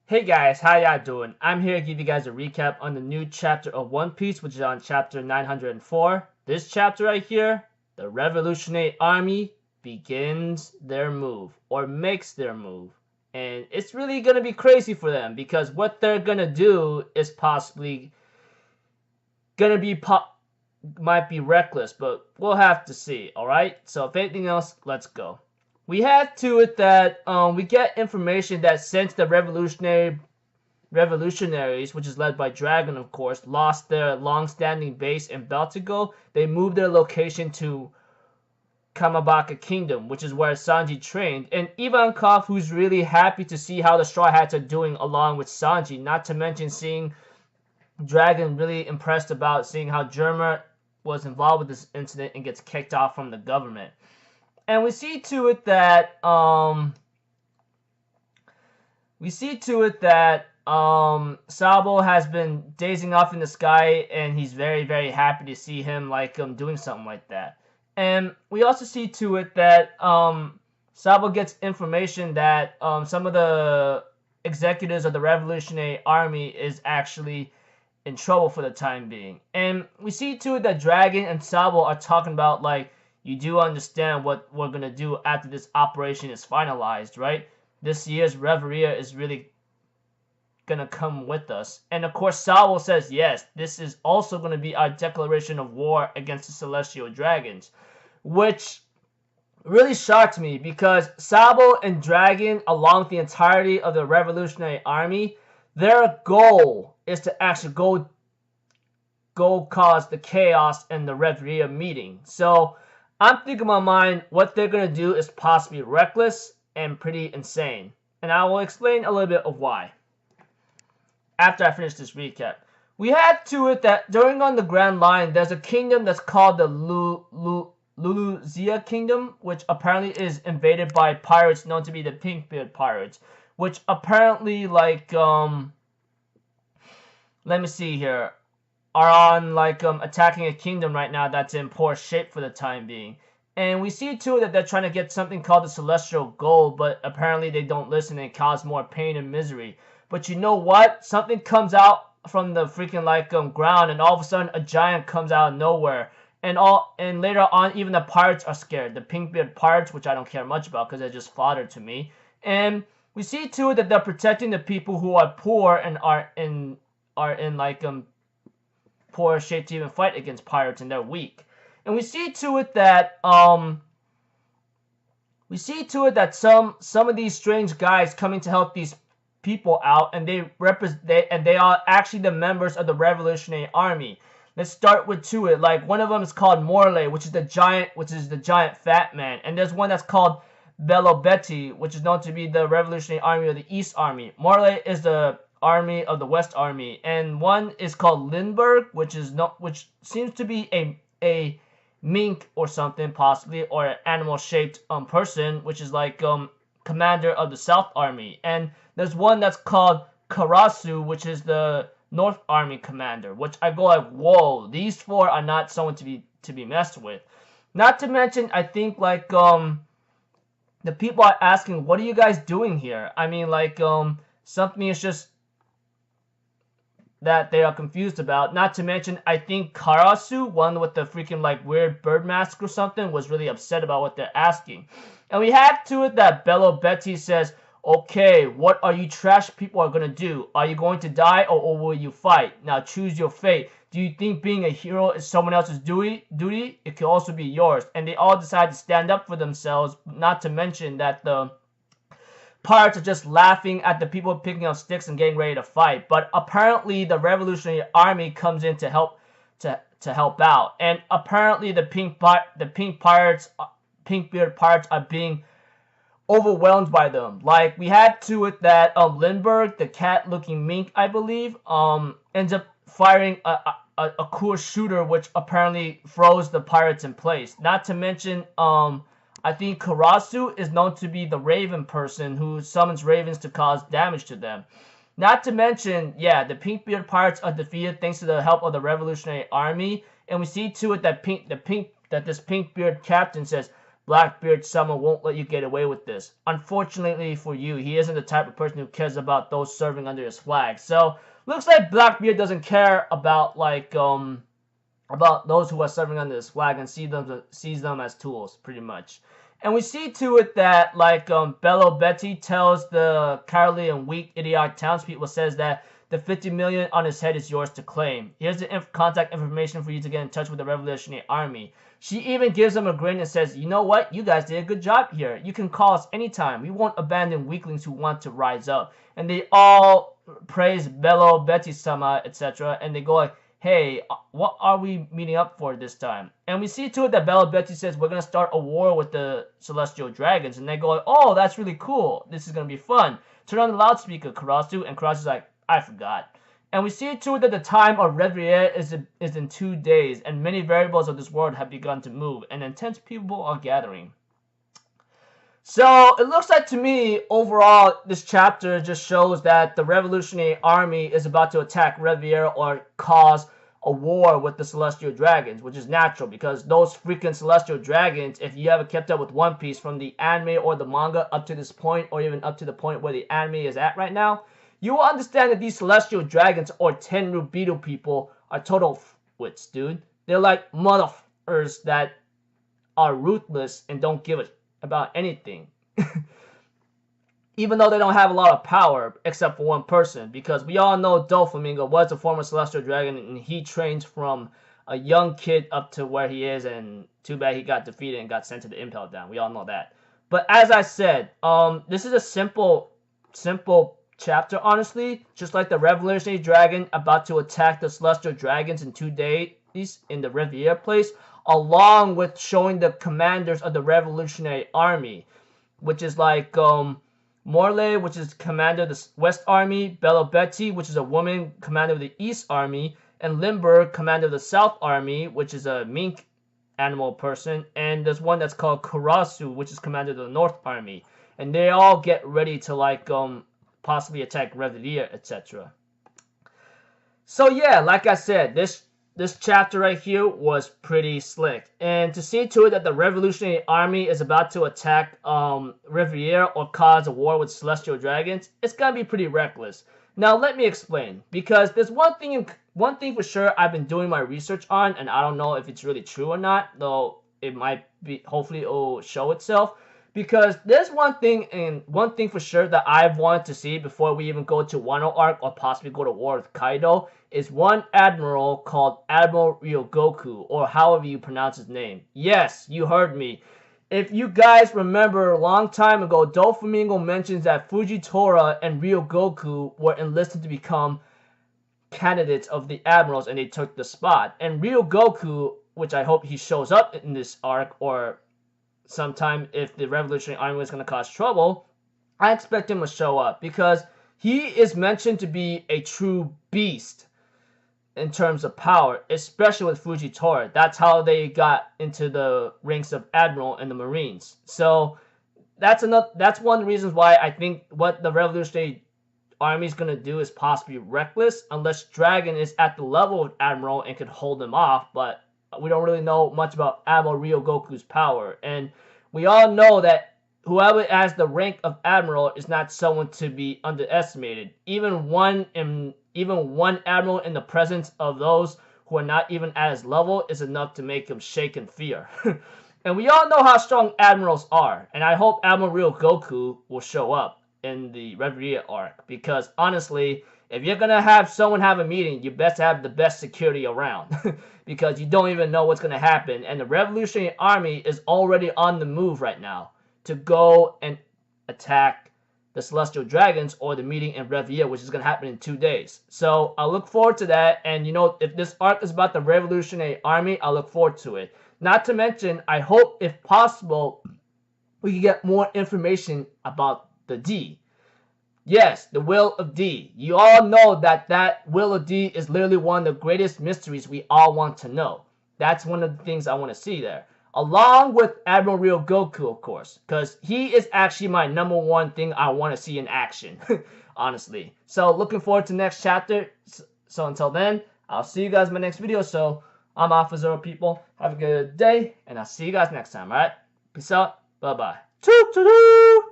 Hey guys, how y'all doing? I'm here to give you guys a recap on the new chapter of One Piece, which is on chapter 904. This chapter right here, the Revolutionary Army begins their move, or makes their move. And it's really gonna be crazy for them, because what they're gonna do is possibly gonna be might be reckless, but we'll have to see, alright? So if anything else, let's go. We had to it that we get information that since the revolutionaries, which is led by Dragon, of course, lost their long-standing base in Baltigo, they moved their location to Kamabaka Kingdom, which is where Sanji trained. And Ivankov, who's really happy to see how the Straw Hats are doing along with Sanji, not to mention seeing Dragon really impressed about seeing how Germa was involved with this incident and gets kicked off from the government. And we see to it that Sabo has been dazing off in the sky, and he's very, very happy to see him doing something like that. And we also see to it that Sabo gets information that some of the executives of the Revolutionary Army is actually in trouble for the time being. And we see to it that Dragon and Sabo are talking about, like, you do understand what we're gonna do after this operation is finalized, right? This year's Reverie is really gonna come with us. And of course, Sabo says, yes, this is also gonna be our declaration of war against the Celestial Dragons, which really shocked me because Sabo and Dragon, along with the entirety of the Revolutionary Army, their goal is to actually go cause the chaos in the Reverie meeting. So I'm thinking in my mind what they're gonna do is possibly reckless and pretty insane. And I will explain a little bit of why after I finish this recap. We had to it that during on the Grand Line, there's a kingdom that's called the Luluzia Kingdom, which apparently is invaded by pirates known to be the Pinkbeard Pirates, which apparently, let me see here, are on attacking a kingdom right now that's in poor shape for the time being. And we see too that they're trying to get something called the Celestial Gold, but apparently they don't listen and cause more pain and misery. But you know what? Something comes out from the freaking ground, and all of a sudden a giant comes out of nowhere. And later on, even the pirates are scared. The Pinkbeard Pirates, which I don't care much about because they're just fodder to me. And we see too that they're protecting the people who are poor and are in poor shape to even fight against pirates, and they're weak. And we see to it that some of these strange guys coming to help these people out, and they are actually the members of the Revolutionary Army. Let's start with two. One of them is called Morley, which is the giant fat man, and there's one that's called Belobetti, which is known to be the Revolutionary Army of the East Army. Morley is the Army of the West Army, and one is called Lindbergh, which seems to be a mink or something, possibly, or an animal-shaped person, which is commander of the South Army. And there's one that's called Karasu, which is the North Army commander, which I go like, whoa, these four are not someone to be messed with. Not to mention, I think the people are asking, what are you guys doing here? I mean, something is just that they are confused about. Not to mention, I think Karasu, one with the freaking weird bird mask or something, was really upset about what they're asking. And we had to it that Bello Betty says, okay, what are you trash people are gonna do? Are you going to die, or will you fight? Now choose your fate. Do you think being a hero is someone else's duty? It can also be yours. And they all decide to stand up for themselves, not to mention that the pirates are just laughing at the people picking up sticks and getting ready to fight. But apparently the Revolutionary Army comes in to help out. And apparently the Pinkbeard Pirates are being overwhelmed by them. We had to it that Lindbergh, the cat-looking mink, I believe, ends up firing a cool shooter, which apparently froze the pirates in place. Not to mention, I think Karasu is known to be the Raven person who summons ravens to cause damage to them. Not to mention, yeah, the Pinkbeard Pirates are defeated thanks to the help of the Revolutionary Army, and we see to it that this Pinkbeard captain says, Blackbeard-sama won't let you get away with this. Unfortunately for you, he isn't the type of person who cares about those serving under his flag. So, looks like Blackbeard doesn't care about, like, about those who are serving under his flag and sees them as tools, pretty much. And we see to it that, like, Bello Betty tells the cowardly and weak, idiotic townspeople, says that the 50 million on his head is yours to claim. Here's the contact information for you to get in touch with the Revolutionary Army. She even gives them a grin and says, you know what? You guys did a good job here. You can call us anytime. We won't abandon weaklings who want to rise up. And they all praise Bello Betty-sama, etc. And they go like, hey, what are we meeting up for this time? And we see to it that Bello Betty says, we're going to start a war with the Celestial Dragons. And they go like, oh, that's really cool. This is going to be fun. Turn on the loudspeaker, Karasu. And Karasu's like, I forgot. And we see to it that the time of Reverie is in 2 days. And many variables of this world have begun to move. And intense people are gathering. So, it looks like to me, overall, this chapter just shows that the Revolutionary Army is about to attack Reverie or cause a war with the Celestial Dragons, which is natural because those freaking Celestial Dragons, if you haven't kept up with One Piece from the anime or the manga up to this point, or even up to the point where the anime is at right now, you will understand that these Celestial Dragons or Tenru Beetle people are total wits, dude. They're like motherfuckers that are ruthless and don't give a about anything. Even though they don't have a lot of power except for one person, because we all know Doflamingo was a former Celestial Dragon and he trains from a young kid up to where he is, and too bad he got defeated and got sent to the Impel Down. We all know that. But as I said, this is a simple chapter, honestly. Just like the Revolutionary Dragon about to attack the Celestial Dragons in 2 days in the Riviera place, along with showing the commanders of the Revolutionary Army, which is like Morley, which is commander of the West Army, Bello Betty, which is a woman, commander of the East Army, and Limburg, commander of the South Army, which is a mink animal person, and there's one that's called Karasu, which is commander of the North Army, and they all get ready to like possibly attack Reverie, etc. So yeah, like I said, this chapter right here was pretty slick. And to see to it that the Revolutionary Army is about to attack Riviera or cause a war with Celestial Dragons, it's gonna be pretty reckless. Now let me explain, because there's one thing for sure I've been doing my research on, and I don't know if it's really true or not, though it might be, hopefully it will show itself. Because there's one thing for sure that I've wanted to see before we even go to Wano arc or possibly go to war with Kaido, is one admiral called Admiral Ryogoku, or however you pronounce his name. Yes, you heard me. If you guys remember a long time ago, Doflamingo mentions that Fujitora and Ryogoku were enlisted to become candidates of the admirals and they took the spot. And Ryogoku, which I hope he shows up in this arc or sometime if the Revolutionary Army is going to cause trouble, I expect him to show up because he is mentioned to be a true beast in terms of power, especially with Fujitora. That's how they got into the ranks of Admiral in the Marines. So that's one of the reasons why I think what the Revolutionary Army is going to do is possibly reckless, unless Dragon is at the level of Admiral and could hold him off, but we don't really know much about Admiral Ryogoku's power. And we all know that whoever has the rank of Admiral is not someone to be underestimated. Even one Admiral in the presence of those who are not even at his level is enough to make him shake in fear. And we all know how strong Admirals are. And I hope Admiral Ryogoku will show up in the Reverie arc. Because honestly, if you're going to have someone have a meeting, you best have the best security around. Because you don't even know what's going to happen. And the Revolutionary Army is already on the move right now to go and attack the Celestial Dragons or the meeting in Reverie, which is going to happen in 2 days. So I look forward to that. And you know, if this arc is about the Revolutionary Army, I look forward to it. Not to mention, I hope, if possible, we can get more information about the D. Yes, the Will of D. You all know that Will of D is literally one of the greatest mysteries we all want to know. That's one of the things I want to see there. Along with Admiral Ryogoku, of course. Because he is actually my #1 thing I want to see in action. Honestly. So, looking forward to next chapter. So, until then, I'll see you guys in my next video. So, I'm Alpha Zero, people. Have a good day. And I'll see you guys next time, alright? Peace out. Bye bye.